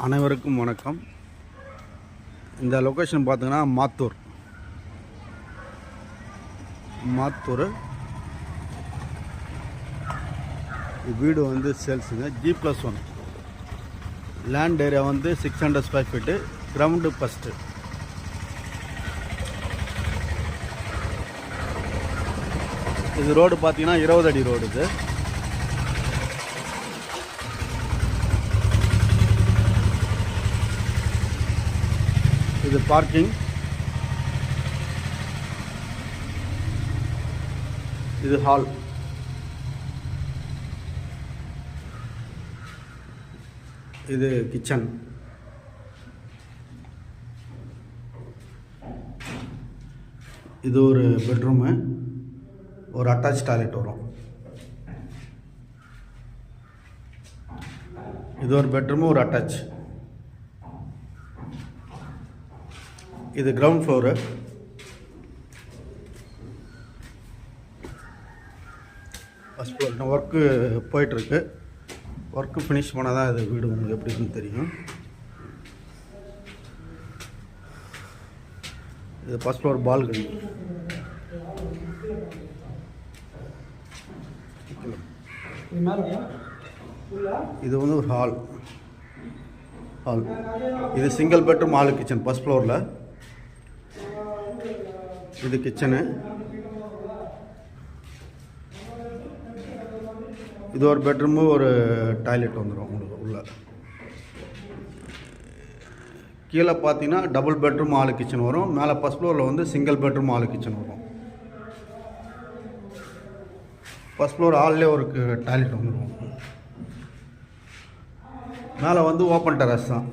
அனைவருக்கும் வணக்கம். இந்த லொக்கேஷன் பார்த்தீங்கன்னா மாத்தூர் வீடு வந்து சேல்ஸுங்க. G+1 லேண்ட் ஏரியா வந்து 600 ஸ்கொயர் ஃபீட்டு, கிரவுண்டு ஃபஸ்ட்டு. இது ரோடு பார்த்தீங்கன்னா 20 அடி ரோடு. இது பார்க்கிங். இது ஹால். இது கிச்சன். இது ஒரு பெட்ரூமு, ஒரு அட்டாச் டாய்லெட் வரும். இது ஒரு பெட்ரூமு, ஒரு அட்டாச். இது கிரவுண்ட் ஃப்ளோரு. First floor. இன்னும் ஒர்க்கு போயிட்டுருக்கு. ஒர்க்கு ஃபினிஷ் பண்ணால் தான் இது வீடு உங்களுக்கு எப்படி இருக்குன்னு தெரியும். இது ஃபஸ்ட் ஃப்ளோர் பால்கனி. இது வந்து ஒரு ஹால். இது single bedroom hall kitchen first ஃப்ளோரில். இது கிச்சனு. இது ஒரு பெட்ரூமு, ஒரு டாய்லெட் வந்துடும் உங்களுக்கு உள்ள. கீழே பார்த்தீங்கன்னா டபுள் பெட்ரூம் ஹால் கிச்சன் வரும். மேலே ஃபஸ்ட் ஃப்ளோரில் வந்து சிங்கிள் பெட்ரூம் ஹால் கிச்சன் வரும். ஃபஸ்ட் ஃப்ளோர் ஹால்லே ஒரு டாய்லெட் வந்துடும். மேலே வந்து ஓப்பன் டெரஸ் தான்.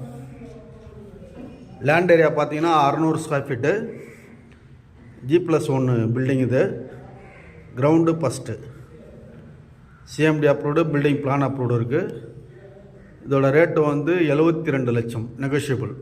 லேண்ட் ஏரியா பார்த்தீங்கன்னா 600 ஸ்கொயர் ஃபீட்டு, G+1 பில்டிங். இது ground first. CMD approved, building plan approved இருக்குது. இதோட ரேட்டு வந்து 72 லட்சம், நெகோஷியபிள்.